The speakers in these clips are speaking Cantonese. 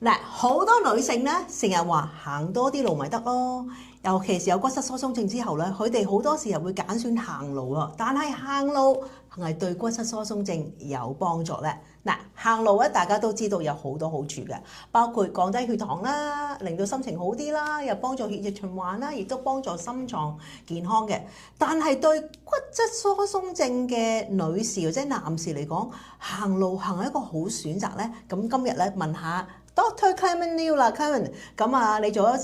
嗱，好多女性咧成日話行多啲路咪得咯，尤其是有骨質疏鬆症之後咧，佢哋好多時候會揀選行路啊。但係行路係咪對骨質疏鬆症有幫助咧？嗱，行路咧大家都知道有好多好處嘅，包括降低血糖啦，令到心情好啲啦，又幫助血液循環啦，亦都幫助心臟健康嘅。但係對骨質疏鬆症嘅女士或者男士嚟講，行路係一個好選擇咧。咁今日咧問下Dr. Clement Liu 啦，Clement，咁啊，你做咗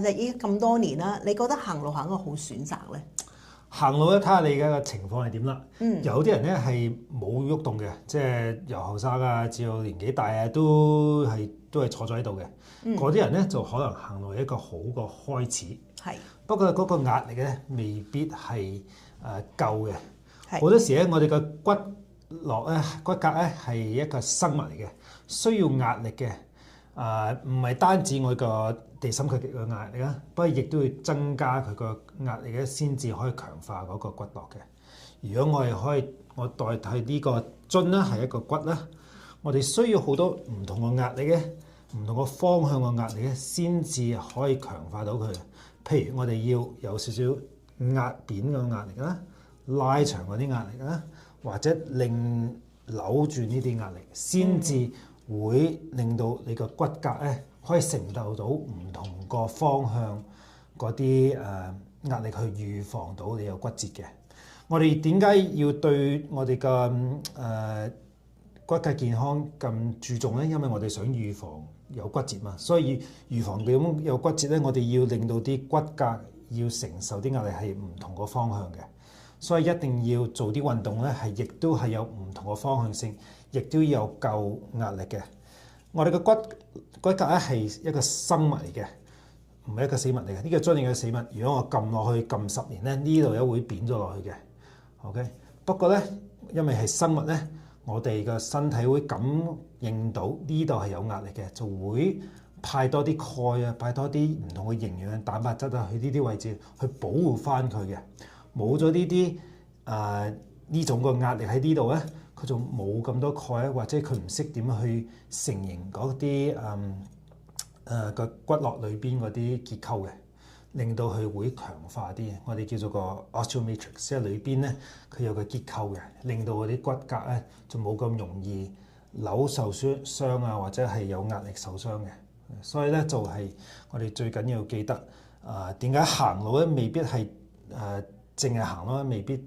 隻醫咁多年啦，你覺得行路係一個好選擇咧？行路咧，睇下你而家嘅情況係點啦。有啲人咧係冇喐動嘅，即係由後生啊至到年紀大啊，都係坐咗喺度嘅。嗰啲人咧就可能行路係一個好嘅開始。係。不過嗰個壓力咧未必係夠嘅。係。好多時咧，我哋嘅骨骼咧係一個生物嚟嘅，需要壓力嘅。唔係單止我個地心吸力嘅壓力啦，不過亦都要增加佢個壓力咧，先至可以強化嗰個骨骼嘅。如果我代替呢個樽啦，係一個骨啦，我哋需要好多唔同嘅壓力嘅，唔同嘅方向嘅壓力咧，先至可以強化到佢。譬如我哋要有少少壓扁嘅壓力啦，拉長嗰啲壓力啦，或者扭轉呢啲壓力，先至會令到你個骨骼咧可以承受到唔同個方向嗰啲壓力，去預防到你有骨折嘅。我哋點解要對我哋嘅骨骼健康咁注重咧？因為我哋想預防有骨折嘛，所以預防咁有骨折咧，我哋要令到啲骨骼要承受啲壓力係唔同個方向嘅。所以一定要做啲運動咧，亦都係有唔同嘅方向性，亦都要有夠壓力嘅。我哋嘅骨骼咧係一個生物嚟嘅，唔係一個死物嚟嘅。呢個樽係個死物。如果我撳落去撳10年咧，呢度咧會扁咗落去嘅。OK， 不過咧，因為係生物咧，我哋嘅身體會感應到呢度係有壓力嘅，就會派多啲鈣啊，派多啲唔同嘅營養蛋白質啊去呢啲位置去保護翻佢嘅。冇咗呢種個壓力喺呢度咧，佢就冇咁多鈣啊，或者佢唔識點樣去成形嗰啲個骨骼裏邊嗰啲結構嘅，令到佢會強化啲。我哋叫做個 osteomatrix， 即係裏邊咧佢有個結構嘅，令到嗰啲骨骼咧就冇咁容易受傷啊，或者係有壓力受傷嘅。所以咧就係我哋最緊要記得點解行路咧未必係淨係行咯，未必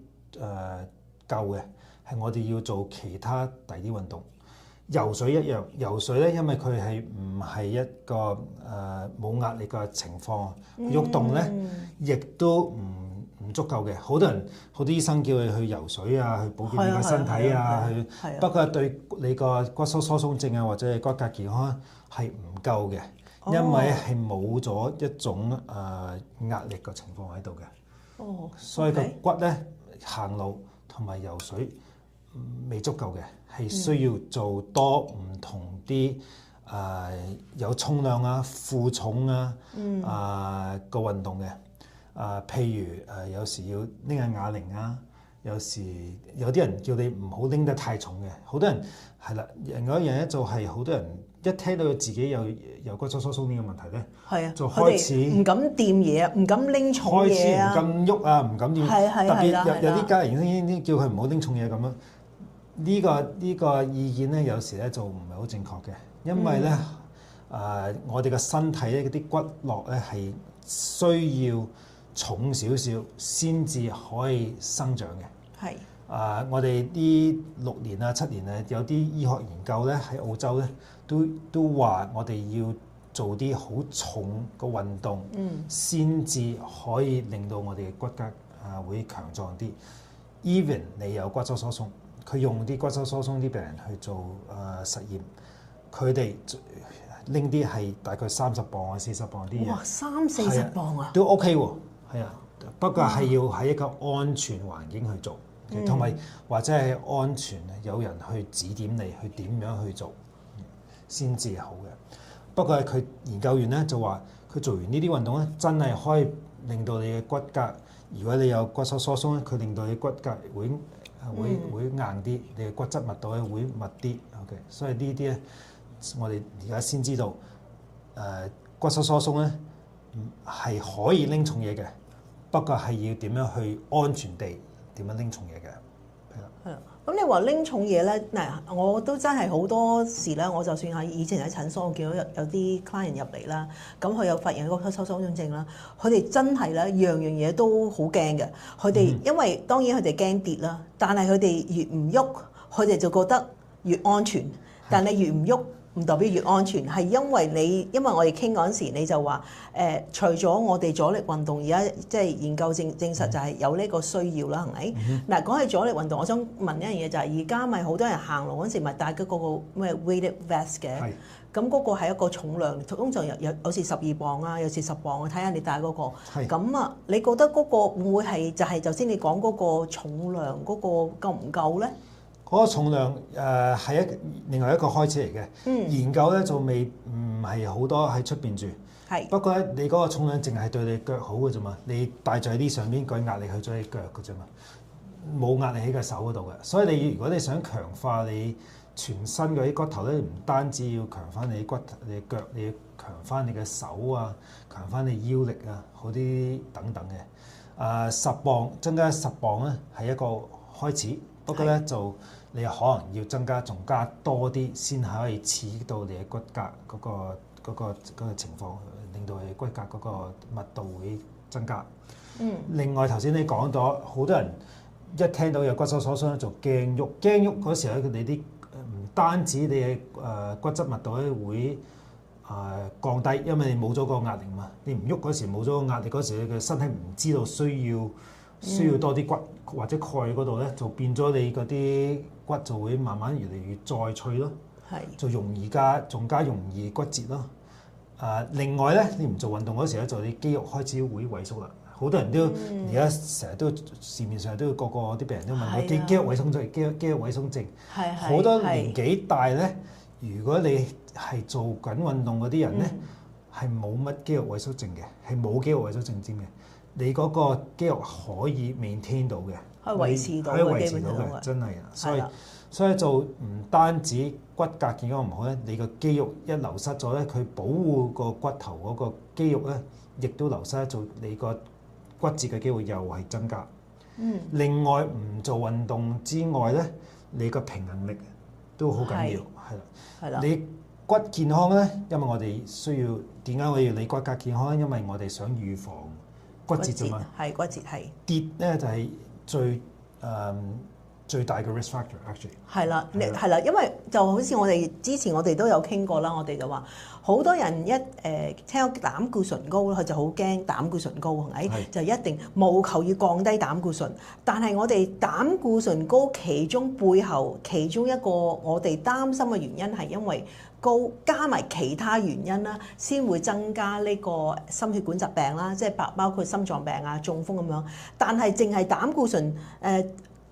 夠嘅，係我哋要做其他第啲運動。游水一樣，游水咧，因為佢係唔係一個冇壓力嘅情況，喐動咧亦都唔足夠嘅。好多醫生叫佢去游水啊，去保健你嘅身體啊，不過對你個骨質疏鬆症啊或者係骨骼健康係唔夠嘅，因為係冇咗一種壓力嘅情況喺度嘅。所以個骨咧行路同埋游水未足夠嘅，係需要做多唔同啲有重量啊、負重啊個運動嘅。譬如有時要拎下啞鈴啊，有時有啲人叫你唔好拎得太重嘅。好多人係啦，另外一樣咧就係好多人一聽到自己有骨質疏鬆呢個問題咧，就開始唔敢掂嘢啊，唔敢拎重嘢啊，開始唔敢喐啊，唔敢掂。特別有啲家人已經叫佢唔好拎重嘢咁樣。呢個意見咧，有時咧就唔係好正確嘅，因為咧我哋嘅身體咧啲骨骼咧係需要重少少先至可以生長嘅。係。我哋呢6年啊、7年啊，有啲醫學研究咧喺澳洲咧都話我哋要做啲好重嘅運動，先至可以令到我哋嘅骨骼會強壯啲。Even 你有骨質疏鬆，佢用啲骨質疏鬆啲病人去做實驗，佢哋拎啲係大概30磅啊、40磅啲嘢。哇，30-40磅啊！都 OK 喎，係啊，不過係要喺一個安全環境去做。同埋或者係安全，有人去指點你去點樣去做先至好嘅。不過佢研究員咧就話，佢做完呢啲運動咧，真係可以令到你嘅骨骼，如果你有骨質疏鬆咧，佢令到你骨骼會硬啲，你嘅骨質密度咧會密啲。OK， 所以呢啲咧，我哋而家先知道骨質疏鬆咧係可以拎重嘢嘅，不過係要點樣去安全地點樣拎重嘢嘅，係啦。係啊，咁你話拎重嘢咧，嗱，我都真係好多時咧，我就算喺以前喺診所，我見到有啲 client 入嚟啦，咁佢有發現骨質疏鬆症啦，佢哋真係咧樣樣嘢都好驚嘅，佢哋因為當然佢哋驚跌啦，但係佢哋越唔喐，佢哋就覺得越安全，但係越唔喐，唔代表越安全，係因為我哋傾嗰陣時，你就話除咗我哋阻力運動，而家即係研究證實就係有呢個需要啦，係咪？嗱，講起阻力運動，我想問一樣嘢就係，而家咪好多人行路嗰陣時咪戴嗰個咩 weighted vest 嘅，咁嗰個係一個重量，通常有時12磅啊，有時10磅，我睇下你戴嗰個。咁啊，你覺得嗰個會唔會係就係頭先你講嗰個重量嗰個夠唔夠咧？嗰個重量係另外一個開始嚟嘅，研究咧就未唔係好多喺出邊住。不過咧，你嗰個重量淨係對你腳好嘅啫嘛，你戴在啲上邊，舉壓力去咗你腳嘅啫嘛，冇壓力喺個手嗰度嘅。所以如果你想強化你全身嗰啲骨頭咧，唔單止要強翻你腳，你要強翻你嘅手啊，強翻你腰力啊，嗰啲等等嘅。10磅增加10磅咧係一個開始。不過咧就你可能要仲加多啲先可以刺激到你嘅骨骼嗰個情況，令到你骨骼嗰個密度會增加。另外頭先你講咗，好多人一聽到有骨質疏鬆就驚喐嗰時咧，你啲唔單止你嘅骨質密度咧會降低，因為你冇咗個壓力嘛。你唔喐嗰時冇咗個壓力嗰時，你嘅身體唔知道需要多啲骨或者鈣嗰度咧，就變咗你嗰啲骨就會慢慢越嚟越再脆咯，就仲加容易骨折咯。另外咧，你唔做運動嗰時咧，就你肌肉開始會萎縮啦。好多人都而家成日都市面上都個啲病人都問我肌肉萎縮症，肌肉萎縮症。好多年紀大咧，如果你係做緊運動嗰啲人咧，係冇乜肌肉萎縮症嘅，係冇肌肉萎縮症添嘅。你嗰個肌肉可以 maintain 到嘅，可以維持到嘅，真係啊！所以就唔單止骨骼健康唔好咧，你個肌肉一流失咗咧，佢保護個骨頭嗰個肌肉咧，亦都流失咗，你個骨折嘅機會又係增加。另外唔做運動之外咧，你個平衡力都好緊要，係啦。你骨健康咧，因為我哋需要點解我要你骨骼健康咧？因為我哋想預防骨折啫嘛，骨折係跌咧就係最大嘅 risk factor actually。係啦，因為就好似之前我哋都有傾過啦，我哋就話好多人聽到膽固醇高咧，佢就好驚膽固醇高係咪？就一定務求要降低膽固醇。但係我哋膽固醇高背後其中一個我哋擔心嘅原因係因為高加埋其他原因啦，先會增加呢個心血管疾病啦，即係包括心臟病啊、中風咁樣。但係淨係膽固醇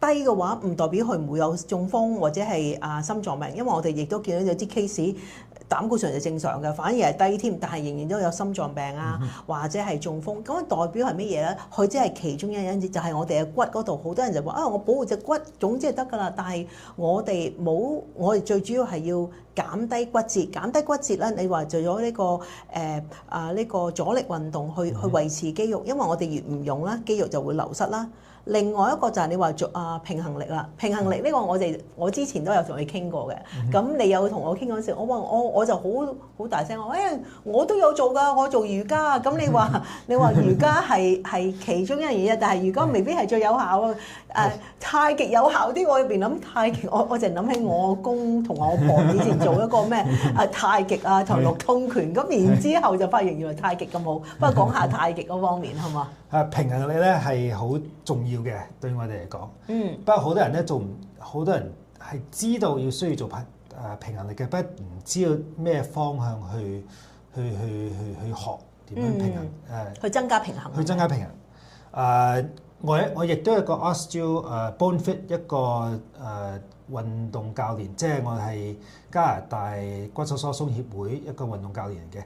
低嘅話，唔代表佢唔會有中風或者係心臟病，因為我哋亦都見到有啲 case 膽固醇係正常嘅，反而係低添，但係仍然都有心臟病啊，或者係中風。咁代表係乜嘢咧？佢只係其中一因子，就係我哋嘅骨嗰度，好多人就話我保護隻骨，總之係得㗎啦。但係我哋最主要係要減低骨折，減低骨折咧。你話做咗呢個阻力運動去維持肌肉，因為我哋越唔用啦，肌肉就會流失啦。另外一個就係你話做平衡力啦，平衡力呢個我之前都有同你傾過嘅，咁你有同我傾嗰陣時，我就好大聲話，我都有做㗎，我做瑜伽。咁你話瑜伽係其中一樣嘢，但係瑜伽未必係最有效。太極有效啲，我入邊諗太極，我就諗起我公同我婆以前做一個咩太極啊同六通拳，咁然之後就發現原來太極咁好。不過講下太極嗰方面係嘛？平衡力咧係好重要嘅，對我哋嚟講。不過好多人咧好多人係知道需要做平衡力嘅，不過唔知道咩方向去學點樣平衡去增加平衡。去增加平衡。我亦都係個 Bone Fit 一個運動教練，即係我係加拿大骨質疏鬆協會一個運動教練嚟嘅。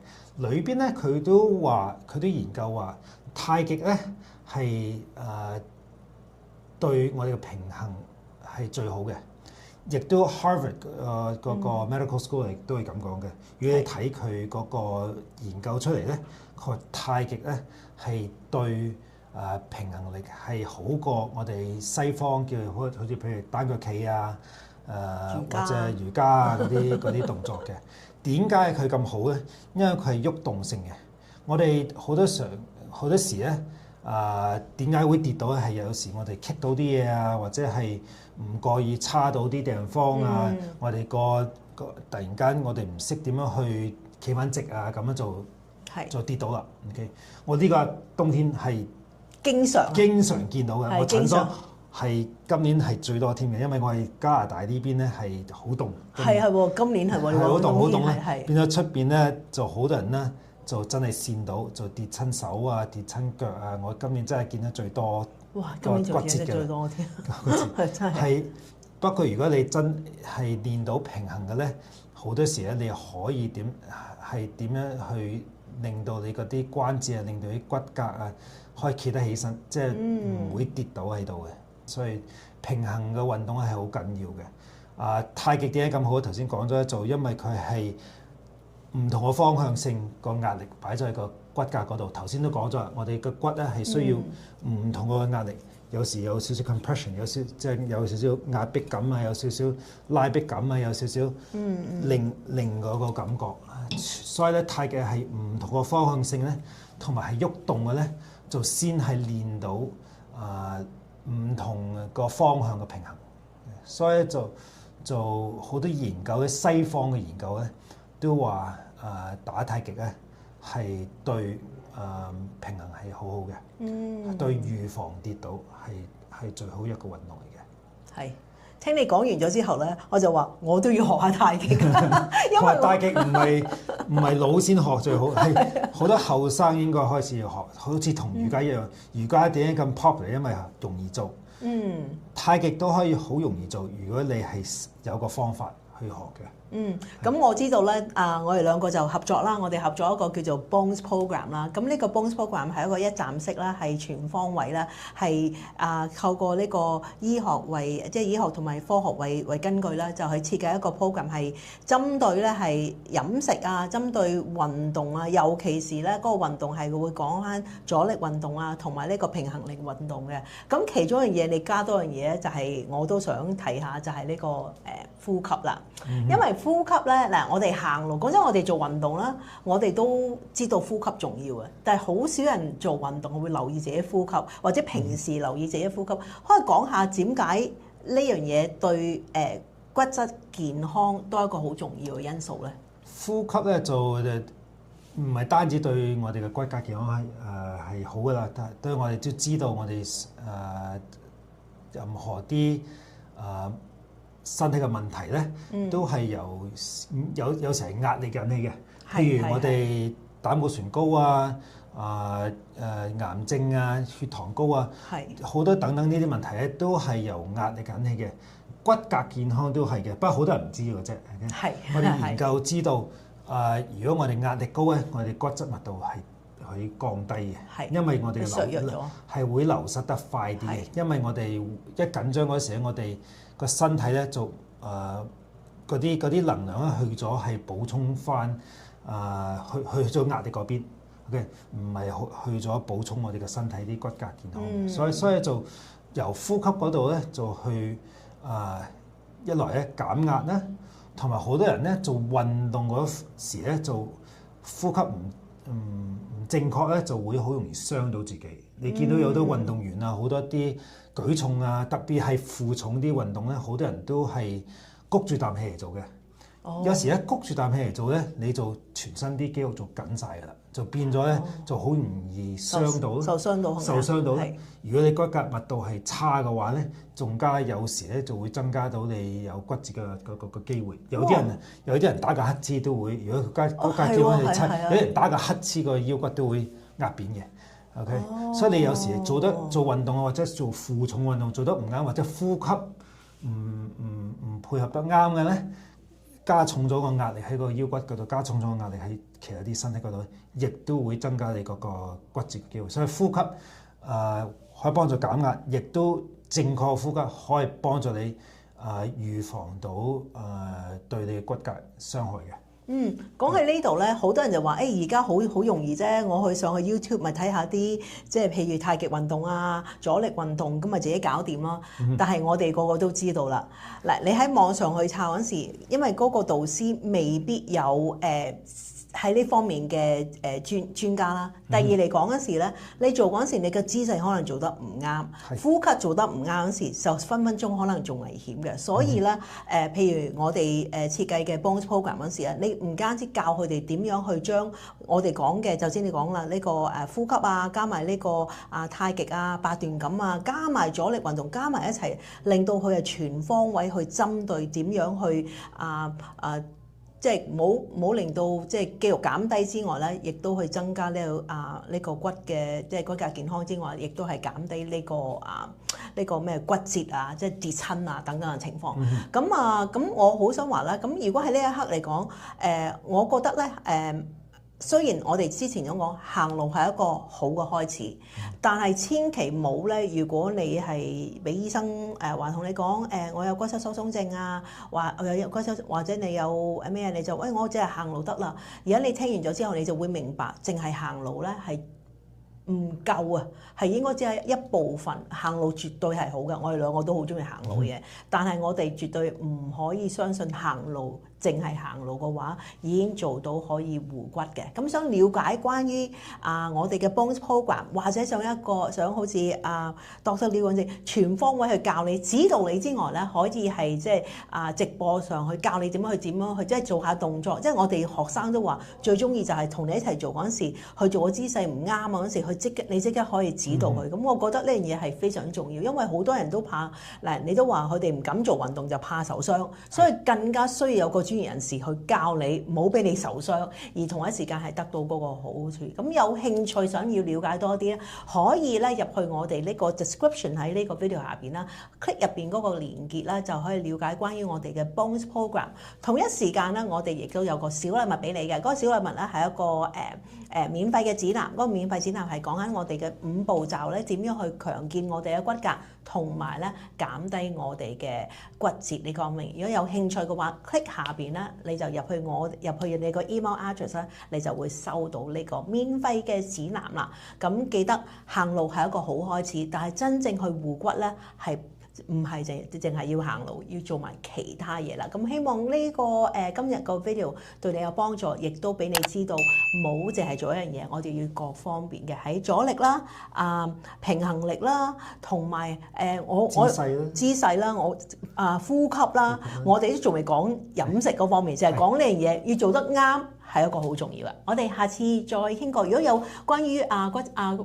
裏邊咧佢都研究話太極咧係對我哋嘅平衡係最好嘅，亦都 Harvard 嗰個 medical school 亦都係咁講嘅。如果你睇佢嗰個研究出嚟咧，佢話太極咧係對平衡力係好過我哋西方叫好似譬如單腳企啊，或者瑜伽啊嗰啲動作嘅。點解佢咁好咧？因為佢係喐動性嘅。我哋好多時咧點解會跌到咧？係有時我哋棘到啲嘢啊，或者係唔覺意叉到啲地方啊，我哋個突然間我哋唔識點樣去企翻直啊，咁樣就跌到啦。OK， 我呢個冬天係經常見到嘅。我診所係今年係最多添嘅，因為我係加拿大呢邊咧係好凍。係喎，今年係喎，好凍咧，變咗出邊咧就好多人咧就真係跣到，就跌親手啊，跌親腳啊。我今年真係見得最多。哇！今年仲見得最多添，真係。不過如果你真係練到平衡嘅咧，好多時咧你可以點樣去令到你嗰啲關節啊，令到啲骨骼啊可以企得起身，即係唔會跌倒喺度嘅。所以平衡嘅運動係好緊要嘅。太極點解咁好？頭先講咗就因為佢係唔同嘅方向性個壓力擺咗喺個骨骼嗰度。頭先都講咗，我哋個骨咧係需要唔同個壓力，有時有少少 compression， 即係有少少壓迫感啊，有少少拉迫感啊，有少少令嗰個感覺。所以咧，太極係唔同個方向性咧，同埋係喐動嘅咧，就先係練到唔同個方向嘅平衡。所以就好多研究咧，西方嘅研究咧都話打太極咧係對平衡係好好嘅，對預防跌倒係最好一個運動嚟嘅。係。聽你講完咗之後咧，我就話我都要學下太極，因為太極唔係老先學最好，係好多後生應該開始要學，好似同瑜伽一樣。瑜伽點解咁 popular？ 因為容易做。太極都可以好容易做，如果你係有個方法去學嘅。咁我知道咧，我哋兩個就合作啦，我哋合作一個叫做 Bones Program 啦。咁呢個 Bones Program 係一個一站式啦，係全方位啦，係透過呢個醫學同埋科學為根據啦，就係設計一個 program 係針對咧係飲食啊，針對運動啊，尤其是咧嗰個運動係會講翻阻力運動啊，同埋呢個平衡力運動嘅。咁其中一樣嘢你加多樣嘢咧，就係我都想提下，就係呢個呼吸啦，因為呼吸咧嗱，我哋行路講真，我哋做運動啦，我哋都知道呼吸重要嘅，但係好少人做運動會留意自己呼吸，或者平時留意自己呼吸。可以講下點解呢樣嘢對骨質健康都係一個好重要嘅因素咧？呼吸咧就唔係單止對我哋嘅骨骼健康係好噶啦，但係對我哋都知道我哋任何啲身體嘅問題咧，都係有時係壓力引起嘅。譬如我哋膽固醇高啊、癌症啊、血糖高啊，好多等等呢啲問題咧，都係由壓力引起嘅。骨骼健康都係嘅，不過好多人唔知嘅啫。我哋研究知道，如果我哋壓力高咧，我哋骨質密度係可以降低嘅，因為我哋係會流失得快啲嘅。因為我哋一緊張嗰時，我哋個身體咧就嗰啲能量咧去咗係補充翻去咗壓力嗰邊 ，OK， 唔係去咗補充我哋嘅身體啲骨骼健康。所以就由呼吸嗰度咧就去一來咧減壓啦，同埋好多人咧做運動嗰時咧做呼吸唔正確咧，就會好容易傷到自己。你見到有好多運動員啊，好多啲舉重啊，特別係負重啲運動咧，好多人都係谷住啖氣嚟做嘅。有時咧谷住啖氣嚟做咧，你就全身啲肌肉就緊晒㗎啦，就變咗咧就好容易傷到，受傷到。如果你骨骼密度係差嘅話咧，仲加有時咧就會增加到你有骨折嘅個機會。有啲人打個乞嗤都會，如果骨骼肌肉係差，有啲人打個乞嗤個腰骨都會壓扁嘅。OK，所以你有時做運動啊，或者做負重運動做得唔啱，或者呼吸唔配合得啱嘅咧，加重咗個壓力喺個腰骨嗰度，加重咗個壓力喺其他啲身體嗰度，亦都會增加你嗰個骨折嘅機會。所以呼吸可以幫助減壓，亦都正確呼吸可以幫助你預防到對你嘅骨骼傷害嘅。講起呢度咧，好多人就話：而家好容易啫，我去上去 YouTube 咪睇下啲即係譬如太極運動啊、阻力運動，咁咪自己搞掂咯。但係我哋個個都知道啦，嗱，你喺網上去抄嗰時，因為嗰個導師未必有喺呢方面嘅專家啦。第二嚟講嗰時咧，你做嗰時你嘅姿勢可能做得唔啱，呼吸做得唔啱嗰時，就分分鐘可能仲危險嘅。所以咧譬如我哋設計嘅 Bones Program 嗰時咧，你唔單止教佢哋點樣去將我哋講嘅，就先你講啦，呢個呼吸啊，加埋呢個太極啊、八段錦啊，加埋阻力運動，加埋一齊，令到佢係全方位去針對點樣去即係冇令到即係肌肉減低之外咧，亦都去增加呢個骨嘅即係骨骼健康之外，亦都係減低呢個咩骨折啊，即係跌親啊等等嘅情況。咁我好想話啦，咁如果喺呢一刻嚟講，我覺得咧雖然我哋之前咁講行路係一個好嘅開始，但係千祈冇咧。如果你係俾醫生話同你講我有骨質疏鬆症啊，話我有骨質或者你有咩你就我只係行路得啦。而家你聽完咗之後，你就會明白，淨係行路咧係唔夠啊，係應該只係一部分。行路絕對係好嘅，我哋兩個都好中意行路嘅，但係我哋絕對唔可以相信行路。淨係行路嘅話，已經做到可以護骨嘅。咁想了解關於我哋嘅 Bones Program， 或者想好似Dr. Liu 咁樣全方位去教你、指導你之外咧，可以係即係直播上去教你點樣去即係做下動作。即係我哋學生都話最中意就係同你一齊做嗰陣時，去做個姿勢唔啱啊嗰陣時，你即刻可以指導佢。咁我覺得呢樣嘢係非常重要，因為好多人都怕嗱，你都話佢哋唔敢做運動就怕受傷，所以更加需要有個專業人士去教你，唔好俾你受傷，而同一時間係得到嗰個好處。咁有興趣想要了解多啲咧，可以咧入去我哋呢個 description 喺呢個 video 下邊啦 ，click 入邊嗰個連結啦，就可以了解關於我哋嘅 Bones Program。同一時間咧，我哋亦都有個小禮物俾你嘅，嗰個小禮物咧係一個免費嘅指南。嗰個免費指南係講緊我哋嘅5步驟咧，點樣去強健我哋嘅骨骼，同埋咧減低我哋嘅骨折呢方面。如果有興趣嘅話 ，click 下邊咧，你就入去你個 email address 咧，你就會收到呢個免費嘅指南啦。咁記得行路係一個好開始，但係真正去護骨咧係唔係淨係要行路，要做埋其他嘢啦。咁希望呢個今日個 video 對你有幫助，亦都俾你知道冇淨係做一樣嘢，我哋要各方面嘅喺阻力啦、平衡力啦，同埋姿勢啦，呼吸啦，我哋都仲未講飲食嗰方面，就係講呢樣嘢要做得啱。係一個好重要嘅，我哋下次再傾過。如果有關於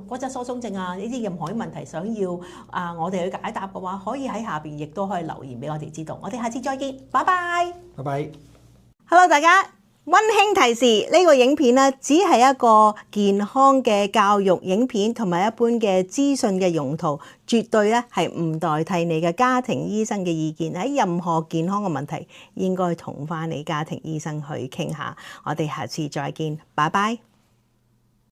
骨質疏鬆症呢啲任何啲問題想要我哋去解答嘅話，可以喺下邊亦都可以留言俾我哋知道。我哋下次再見，拜拜。拜拜。Hello， 大家。溫馨提示，呢個影片咧只係一個健康嘅教育影片，同埋一般嘅資訊嘅用途，絕對咧係唔代替你嘅家庭醫生嘅意見。喺任何健康嘅問題，應該同翻你家庭醫生去傾下。我哋下次再見，拜拜。